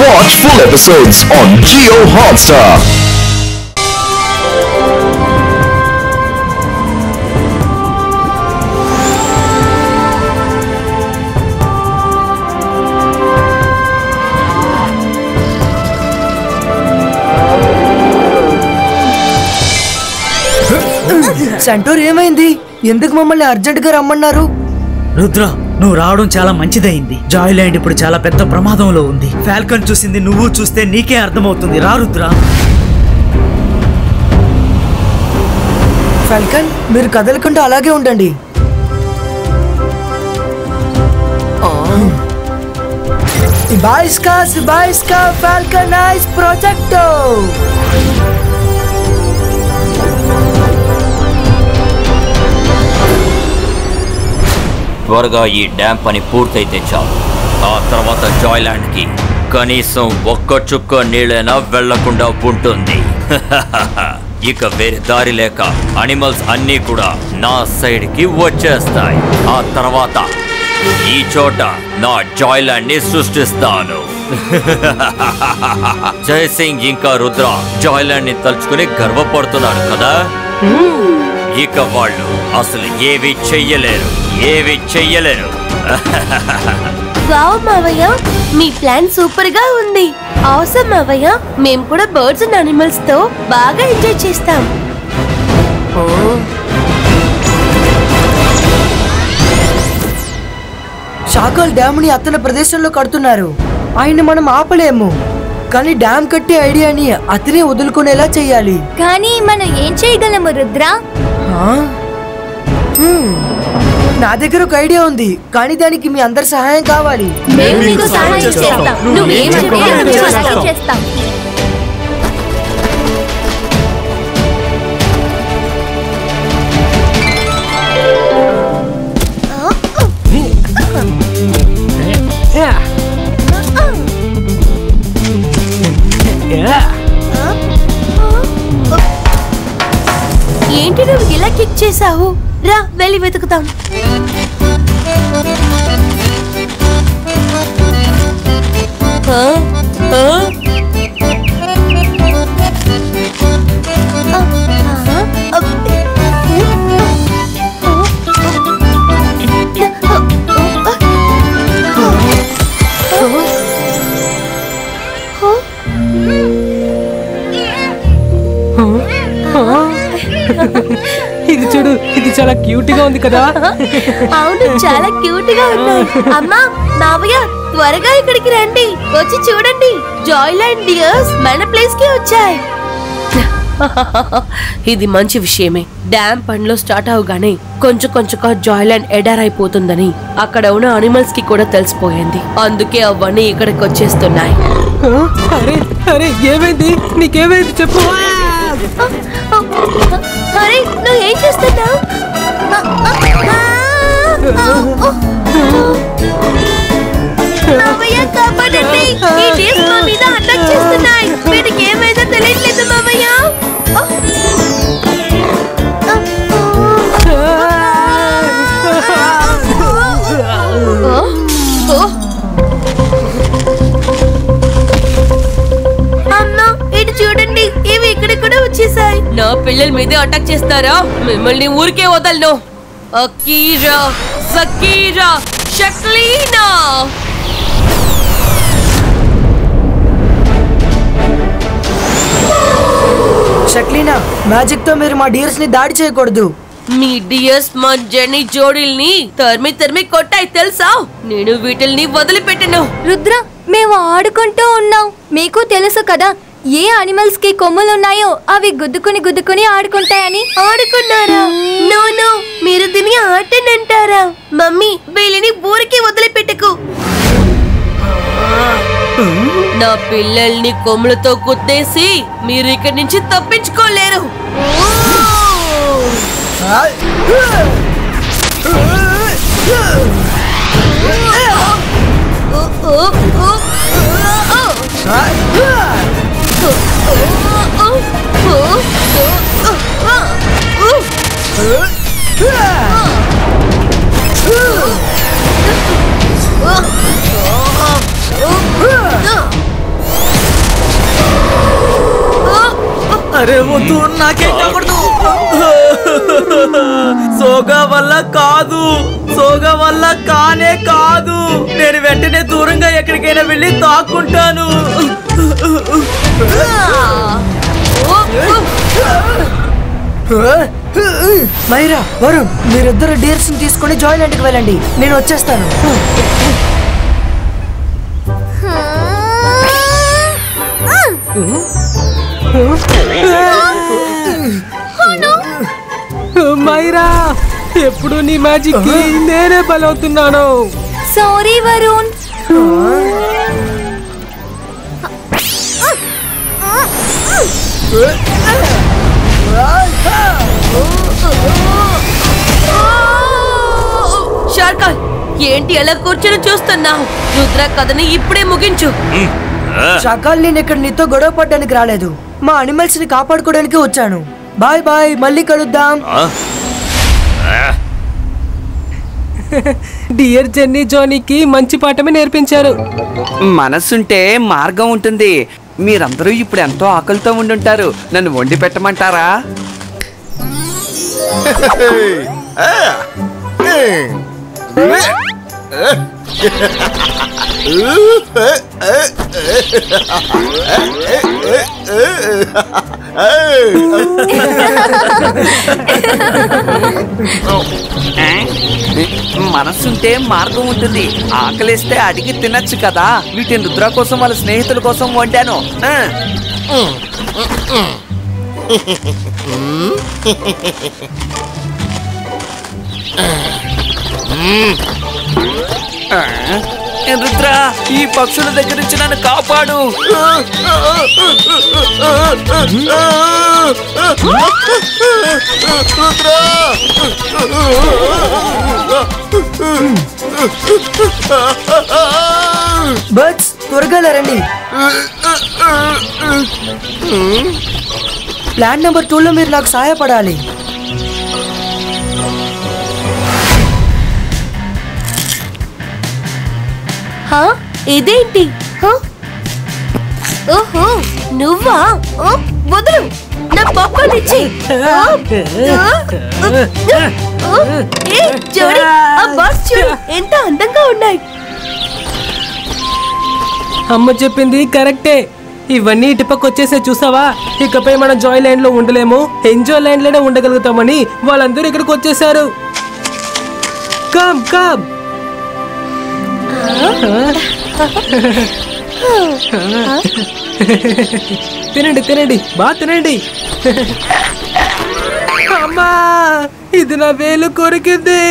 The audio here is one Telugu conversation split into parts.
Watch full episodes on Jio Hotstar. సెంటోర్ ఏమైంది? ఎందుకు మమ్మల్ని అర్జెంట్ గా రమ్మన్నారు? రుద్ర, నువ్వు రావడం చాలా మంచిదైంది. జాయ్లాండ్ ఇప్పుడు చాలా పెద్ద ప్రమాదంలో ఉంది. ఫాల్కన్ చూసింది నువ్వు చూస్తే నీకే అర్థమవుతుంది. రా రుద్ర. ఫాల్కన్, మీరు కదలకుండా అలాగే ఉండండి. Ibaiska Falconize Projecto. త్వరగా ఈ డ్యామ్ పని పూర్తయితే చాలు. ఆ తర్వాత జాయ్లాండ్ కి కనీసం ఒక్క చుక్క నీళ్ళైనా వెళ్లకుండా ఉంటుంది. ఇక వేరే దారి లేక అనిమల్స్ అన్నీ కూడా నా సైడ్ కి వచ్చేస్తాయి. ఆ తర్వాత ఈ చోట నా జాయ్లాండ్ ని సృష్టిస్తాను. జయసింగ్ ఇంకా రుద్ర జాయ్లాండ్ ని తలుచుకుని గర్వపడుతున్నారు కదా. ఇక వాళ్ళు అసలు ఏవి చెయ్యలేరు. వావ్ మావయ్య, మీ ప్లాన్ సూపర్ గా ఉంది. అవసరం మావయ్య, మేము కూడా బర్డ్స్ అండ్ అనిమల్స్ తో బాగా ఎంజాయ్ చేస్తాం. షాకల్ డ్యామ్ ని అతని ప్రదేశంలో కడుతున్నారు. ఆయన మనం ఆపలేము, కానీ డ్యామ్ కట్టే ఐడియాని అతనే వదులుకునేలా చెయ్యాలి. కానీ మనం ఏం చేయగలము రుద్ర? నా దగ్గర ఒక ఐడియా ఉంది, కానీ దానికి మీ అందరి సహాయం కావాలి. మేము నీకు సహాయం చేస్తాం. నువ్వేం చేస్తాం. ఏంటి నువ్వు ఇలా కిక్ చేసావు? రా వెళ్ళి వెతుకుతాం. ఇది చూడు, ఇది చాలా క్యూట్ గా ఉంది కదా. అవును, చాలా క్యూట్ గా ఉన్నాయి. అమ్మా, మావయ్య, త్వరగా ఇక్కడికి రండి. వచ్చి చూడండి, జాయ్లాండ్ డియర్స్ మన ప్లేస్ కి వచ్చాయి. ఇది మంచి విషయమే. డ్యామ్ పనిలో స్టార్ట్ అవగానే కొంచెంగా జాయ్లాండ్ ఎడార్ అయిపోతుందని అక్కడ ఉన్న అనిమల్స్ కి కూడా తెలిసిపోయింది. అందుకే అవన్నీ ఇక్కడికి వచ్చేస్తున్నాయి. అరే ఏమైంది? నీకేమైంది చెప్పు. అరే, నువ్వు ఏం చేస్తున్నావు? మావయ్య, కాపాడండి. ఈ డేస్ మా మీద అటాక్ చేస్తున్నాయి. వీటికి ఏమైందో తెలియట్లేదు మావయ్య. అమ్మా, ఇటు చూడండి, ఇవి ఇక్కడ కూడా వచ్చేసాయి. నా పిల్లల మీదే అటాక్ చేస్తారా? మిమ్మల్ని ఊరికే వదలను. అకీరా, సకీరా, షక్లీనా. షక్లీనా, మ్యాజిక్ తో మీరు మా డియర్స్ ని దాడి చేయకూడదు. మీ డియర్స్ మా జెనీ జోడీల్ని తరిమి కొట్టాయి తెలుసా? నేను వీటిల్ని వదిలిపెట్టను. రుద్ర, మేము ఆడుకుంటూ ఉన్నాం. మీకు తెలుసు కదా, ఏ అనిమల్స్ కి కొమ్ములున్నాయో అవి గుద్దుకుని ఆడుకుంటాయని. ఆడుకున్నారా? నో, మీరు దీన్ని ఆటనంటారా? మమ్మీ, వీళ్ళని ఊరికి వదిలిపెట్టకు. నా పిల్లల్ని కొమ్ములతో గుద్దేసి మీరు ఇక్కడి నుంచి తప్పించుకోలేరు. అరే వద్దు, నాకేం కాకూడదు. సోగా వల్ల కాదు, సోగా వల్ల కానే కాదు. నేను వెంటనే దూరంగా ఎక్కడికైనా వెళ్ళి తాక్కుంటాను. మైరా, వరుణ్, మీరిద్దరు డీర్స్ ని తీసుకుని జాయ్లాండ్ కి వెళ్ళండి, నేను వచ్చేస్తాను. మైరా, ఎప్పుడు నీ మ్యాజిక్ కి నేనే బలవుతున్నాను. సారీ వరుణ్. షార్కాల్, ఏంటి ఎలా కూర్చొని చూస్తున్నావు? రుద్ర కథని ఇప్పుడే ముగించు. షాకాల్, నేను ఇక్కడ నీతో గొడవ పడ్డానికి రాలేదు, మా అనిమల్స్ ని కాపాడుకోవడానికి వచ్చాను. బాయ్ బాయ్, మళ్ళీ కలుద్దాం. డియర్ జెన్నీ జానీకి మంచి పాఠమే నేర్పించారు. మనసుంటే మార్గం ఉంటుంది. మీరందరూ ఇప్పుడు ఎంతో ఆకలితో ఉండుంటారు. నన్ను వండి పెట్టమంటారా? మనసుంటే మార్గం ఉంటుంది. ఆకలిస్తే అడిగి తినచ్చు కదా. వీటిని రుద్ర కోసం, వాళ్ళ స్నేహితుల కోసం వండాను. రుద్ర, ఈ పక్షుల దగ్గర నుంచి నన్ను కాపాడు. బర్డ్స్, త్వరగా రండి. ప్లాన్ నెంబర్ 2 లో మీరు నాకు సహాయపడాలి. ఇదేంటి? ఓహో, నువ్వా? వదులు, నా పాప్కార్న్ ఇచ్చి. చూడు, ఆ బర్డ్స్ చూడు, ఎంత అందంగా ఉన్నాయి. అమ్మ చెప్పింది కరెక్టే. ఇవన్నీ ఇటుపక్క వచ్చేసే చూసావా? ఇకపై మనం జాయ్ ల్యాండ్ లో ఉండలేము, ఎంజాయ్ ల్యాండ్ లోనే ఉండగలుగుతామని వాళ్ళందరూ ఇక్కడికి వచ్చేసారు. Come come. తినండి తినండి, బాగా తినండి. అమ్మా, ఇది నా వేలు కొరికింది.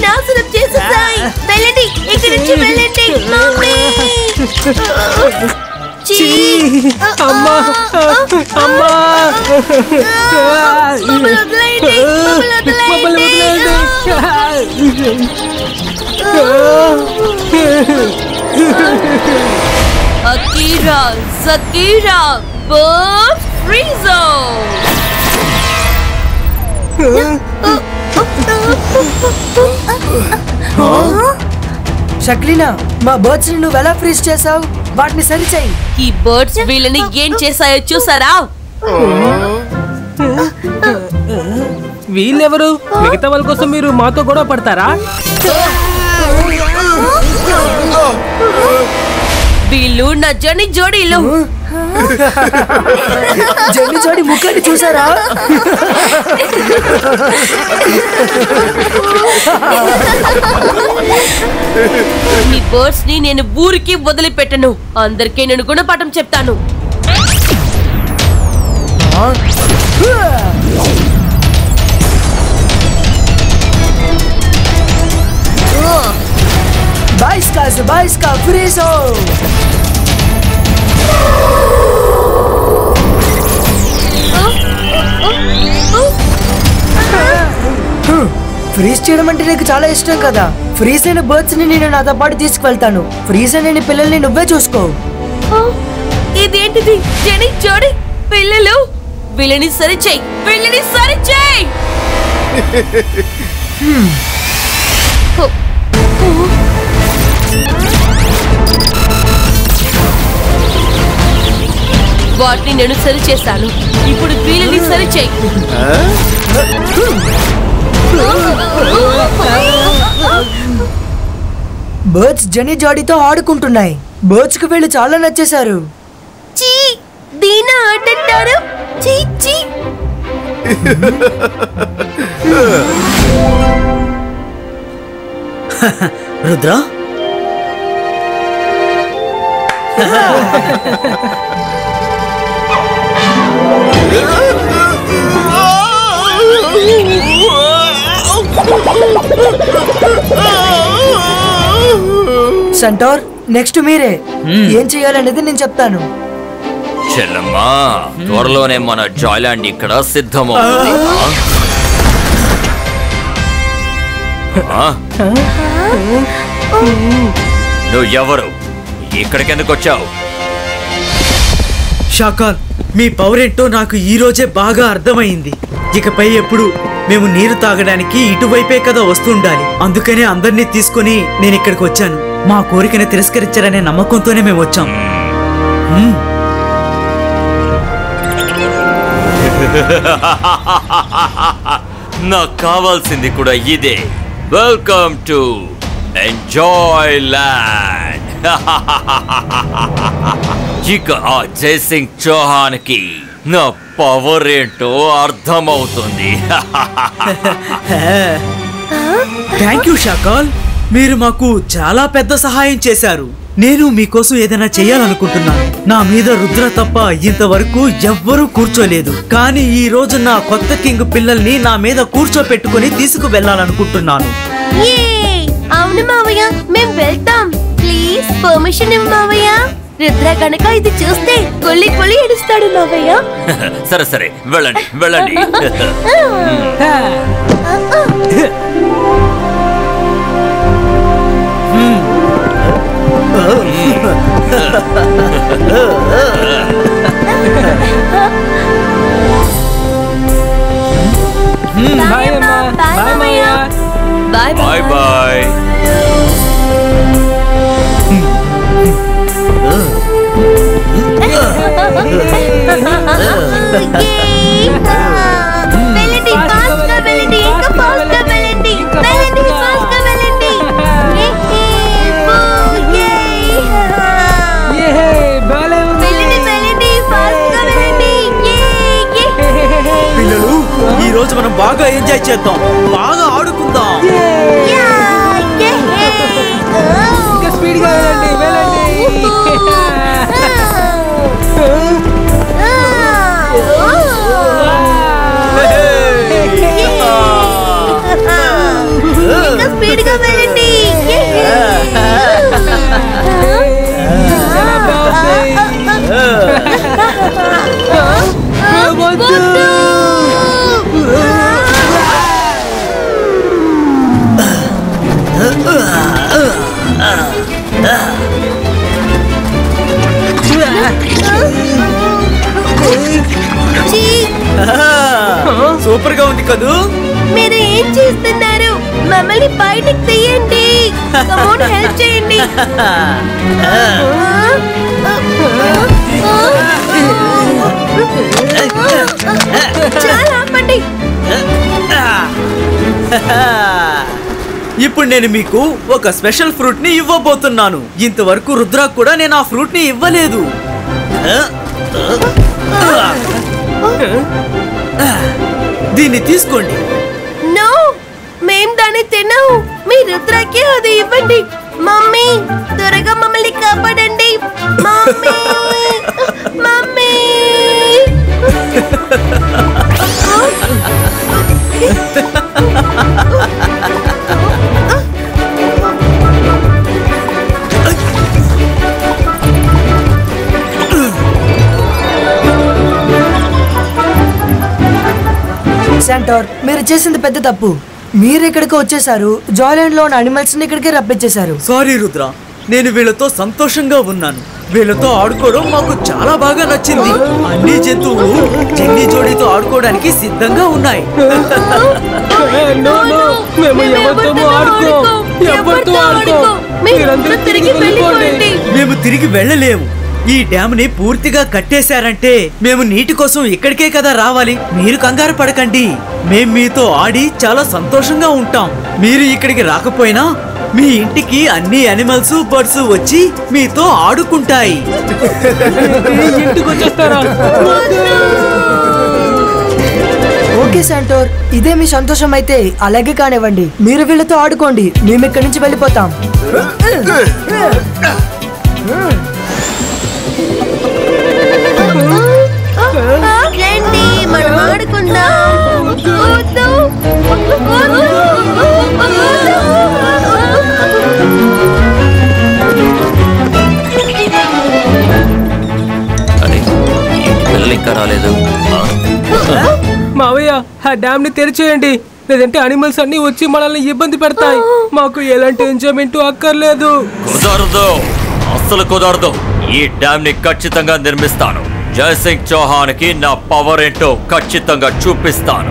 నాశనం చేసేసాయి. వెళ్ళండి, ఇక్కడి నుంచి వెళ్ళండి. అమ్మా అమ్మా, అకీరా, జకీరా, బర్డ్ ఫ్రీజో. షక్లీనా, మా బర్డ్స్ ని నువ్వు ఎలా ఫ్రీజ్ చేసావు? వాటిని సరిచేయి. ఈ బర్డ్స్ వీళ్ళని ఏం చేశాయో చూసారా? వీళ్ళెవరు? మిగతా వాళ్ళ కోసం మీరు మాతో గొడవ పడతారా? వీళ్ళు నా జని జోడీలు. జని జోడి ముఖాన్ని చూసారా? ఈ బర్డ్స్ ని నేను ఊరికి వదిలిపెట్టను. అందరికీ నేను గుణపాఠం చెప్తాను. Baisca, friso! ఫ్రీజ్ చేయడం అంటే నీకు చాలా ఇష్టం కదా. ఫ్రీజ్ అయిన బర్డ్స్ ని నేను నాతో పాటు తీసుకువెళ్తాను. ఫ్రీజ్ అయిన నీ పిల్లల్ని నువ్వే చూసుకో. ఇదేంటిది జెనీ చూడు పిల్లలు వీళ్ళని సరిచేయి వాటిని నేను సరి చేశాను. ఇప్పుడు వీళ్ళని సరిచేయి. బర్డ్స్ జెనీ జాడీతో ఆడుకుంటున్నాయి. బర్డ్స్ కు వీళ్ళు చాలా నచ్చేశారు. చీ దీనా ఆటంటారు. చీ చీ రుద్ర సెంటార్ నెక్స్ట్ మీరే. ఏం చేయాలనేది నేను చెప్తాను. చెల్లమ్మా త్వరలోనే మన జాయ్లాండ్ ఇక్కడ సిద్ధమవుతుంది. నువ్వు ఎవరు? ఇక్కడికెందుకు వచ్చావు? షాకాల్, మీ పవర్ ఏంటో నాకు ఈ రోజే బాగా అర్థమైంది. ఇకపై ఎప్పుడు మేము నీరు తాగడానికి ఇటువైపే కదా వస్తుండాలి. అందుకనే అందరినీ తీసుకుని నేను ఇక్కడికి వచ్చాను. మా కోరికను తిరస్కరించారనే నమ్మకంతోనే మేము వచ్చాం. నాకు కావాల్సింది కూడా ఇదే. Welcome to enjoy land. ఇక ఆ జైసింగ్ చౌహాన్ కి నా పవర్ ఏంటో అర్థమవుతుంది. థ్యాంక్ యూ షాకాల్, మీరు మాకు చాలా పెద్ద సహాయం చేశారు. నేను మీకోసం ఏదైనా చేయాలనుకుంటున్నాను. నా మీద రుద్ర తప్ప ఇంతవరకు ఎవ్వరూ కూర్చోలేదు. కానీ ఈ రోజు నా కొత్త కింగ్ పిల్లల్ని నా మీద కూర్చోపెట్టుకుని తీసుకు వెళ్ళాలనుకుంటున్నాను. అవును మావయ్య, మేము వెళ్తాం. ప్లీజ్ పర్మిషన్ ఇవ్వు మావయ్య. రుద్ర కనుక ఇది చూస్తే కొల్లి కొల్లి ఏడుస్తాడు మావయ్య. సరే సరే వెళ్ళండి వెళ్ళండి. బాయ్ అమ్మా. బాయ్ మావయ్య. Bye bye bye. వెళ్ళండి ఫాస్ట్ గా వెళ్ళండి. ఇంకా ఫాస్ట్ గా వెళ్ళండి. వెళ్ళండి ఫాస్ట్ గా వెళ్ళండి. వెళ్ళండి వెళ్ళండి ఫాస్ట్ గా వెళ్ళండి. పిల్లలు, ఈ రోజు మనం బాగా ఎంజాయ్ చేద్దాం, బాగా ఆడుకుందాం. ఇంకా స్పీడ్ గా వెళ్ళండి వెళ్ళండి. ఇంకా స్పీడ్ గా వెళ్ళండి. సూపర్ గా ఉంది కదూ. మీరు ఏం చేస్తున్నారు? మమ్మల్ని బయటకు తీయండి. కమోన్ హెల్ప్ చేయండి. చాలా ఆపండి. ఇప్పుడు నేను మీకు ఒక స్పెషల్ ఫ్రూట్ ని ఇవ్వబోతున్నాను. ఇంతవరకు రుద్ర కూడా నేను ఆ ఫ్రూట్ ని ఇవ్వలేదు. దీన్ని తీసుకోండి. నో, మేం దాన్ని తినవు. మీ రుద్రకి అది ఇవ్వండి. మమ్మీ త్వరగా మమ్మల్ని కాపాడండి. Mummy mummy. సెంటార్, మీరు చేసింది పెద్ద తప్పు. మీరు ఇక్కడికి వచ్చేసారు, జాయ్లాండ్ లో ఉన్న అనిమల్స్ ని ఇక్కడికి రప్పించేశారు. సారీ రుద్ర, నేను వీళ్ళతో సంతోషంగా ఉన్నాను. వీళ్ళతో ఆడుకోవడం మాకు చాలా బాగా నచ్చింది. అన్ని జంతువులు జెన్నీ జోడీతో ఆడుకోవడానికి సిద్ధంగా ఉన్నాయి. మేము తిరిగి వెళ్ళలేము. ఈ డ్యామ్ ని పూర్తిగా కట్టేశారంటే మేము నీటి కోసం ఇక్కడికే కదా రావాలి. మీరు కంగారు పడకండి, మేం మీతో ఆడి చాలా సంతోషంగా ఉంటాం. మీరు ఇక్కడికి రాకపోయినా మీ ఇంటికి అన్ని అనిమల్స్ బర్డ్స్ వచ్చి మీతో ఆడుకుంటాయి. ఓకే శాంటోర్, ఇదే మీ సంతోషం అయితే అలాగే కానివ్వండి. మీరు వీళ్ళతో ఆడుకోండి, మేము ఇక్కడి నుంచి వెళ్ళిపోతాం. రండి మనం ఆడుకుందాం. అరే ఏంటి పిల్లలు ఇంకా రాలేదు? మావయ్య, ఆ డ్యామ్ ని తెరిచేయండి, లేదంటే అనిమల్స్ అన్ని వచ్చి మనల్ని ఇబ్బంది పెడతాయి. మాకు ఎలాంటి ఎంజాయ్మెంట్ అక్కర్లేదు. కుదరదు, అస్సలు కుదరదు. ఈ డ్యామ్ ని ఖచ్చితంగా నిర్మిస్తాను. జయసింగ్ చౌహాన్ కి నా పవర్ ఏంటో ఖచ్చితంగా చూపిస్తాను.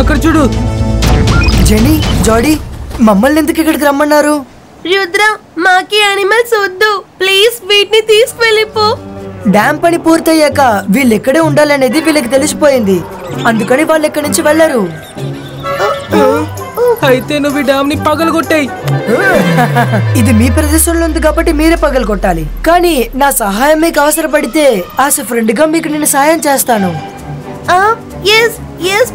అక్కడ చూడు. జెనీ, జాడీ, మమ్మల్ని ఎందుకు ఇక్కడికి రమ్మన్నారు? రుద్ర, మాకి అనిమల్స్ వద్దు, ప్లీజ్ వీటిని తీసుకెళ్ళిపో. డ్యామ్ పని పూర్తయ్యాక వీళ్ళు ఇక్కడే ఉండాలనేది వీళ్ళకి తెలిసిపోయింది, అందుకని వాళ్ళు ఇక్కడి నుంచి వెళ్ళరు. అయితే నువ్వు ఈ డ్యామ్ ని పగలగొట్టాయి. ఇది మీ ప్రదేశంలో ఉంది కాబట్టి మీరే పగలు కొట్టాలి. కానీ నా సహాయం మీకు అవసరపడితే యాజ్ ఎ ఫ్రెండ్ గా మీకు నేను సహాయం చేస్తాను.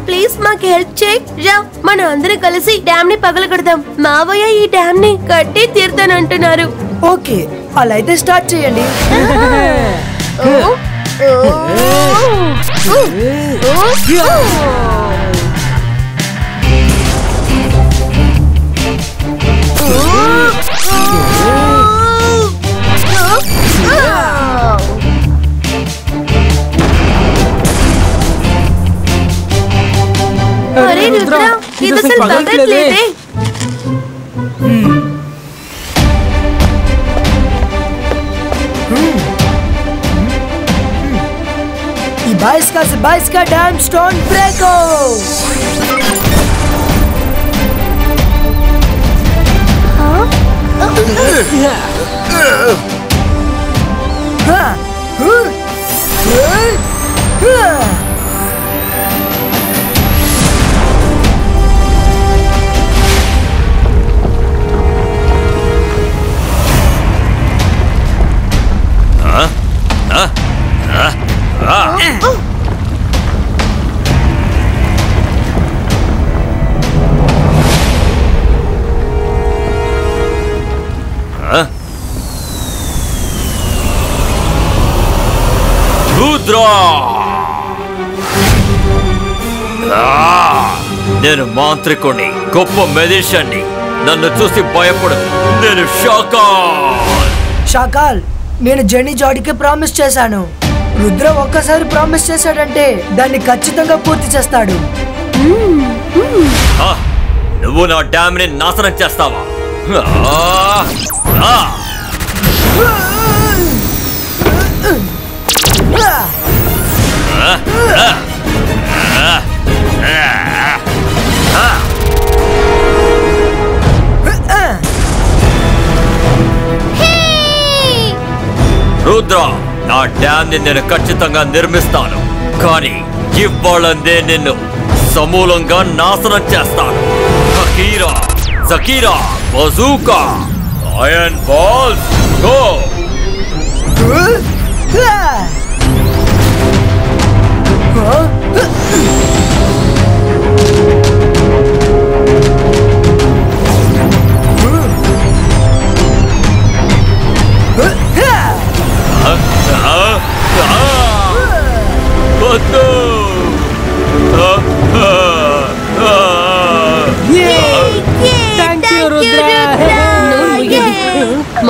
ప్లీజ్ మాకు హెల్ప్ చేయి. రా, మనం అందరం కలిసి డ్యామ్ ని పగలగొడదాం. మావయ్య ఈ డ్యామ్ ని కట్టి తీరుతానంటున్నారు. ఓకే, అలా అయితే స్టార్ట్ చేయండి. అరే రుద్ర, ఇది అసలు పగలట్లేదే. ఈ बाईस का डैम स्टोन ब्रेको। నేను మాంత్రికుణ్ణి, గొప్ప మెజిషియన్ని. నన్ను చూసి భయపడు. నేను షాకాల్. నేను జెనీ జాడీకి ప్రామిస్ చేశాను. రుద్ర ఒక్కసారి ప్రామిస్ చేశాడంటే దాన్ని ఖచ్చితంగా పూర్తి చేస్తాడు. నువ్వు నా డ్యామ్ ని నాశనం చేస్తావా? రుద్ర, నా డ్యామ్ ని నేను ఖచ్చితంగా నిర్మిస్తాను, కానీ ఇవ్వాలందే నిన్ను సమూలంగా నాశనం చేస్తాను. జకీరా, జకీరా, బజూకా, ఐరన్ బాల్స్, గో!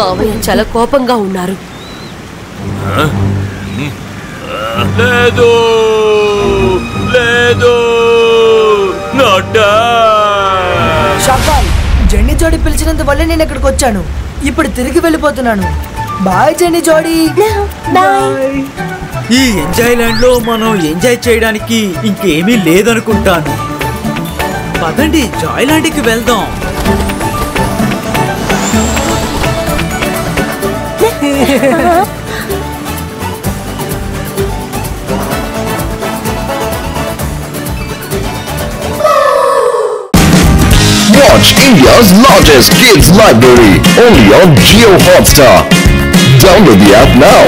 మామయ్య చాలా కోపంగా ఉన్నారు. లేదు లేదు నా డాడ్. షాకాల్, జెన్నీ జోడీ పిలిచినందు వల్లే నేను ఇక్కడికి వచ్చాను. ఇప్పుడు తిరిగి వెళ్ళిపోతున్నాను. బాయ్ జెన్నీ జోడీ. ఈ ఎంజాయ్ ల్యాండ్ లో మనం ఎంజాయ్ చేయడానికి ఇంకేమీ లేదనుకుంటాను. పదండి జాయ్ ల్యాండ్కి వెళ్దాం. Watch India's largest kids library only on Jio Hotstar. Download the app now.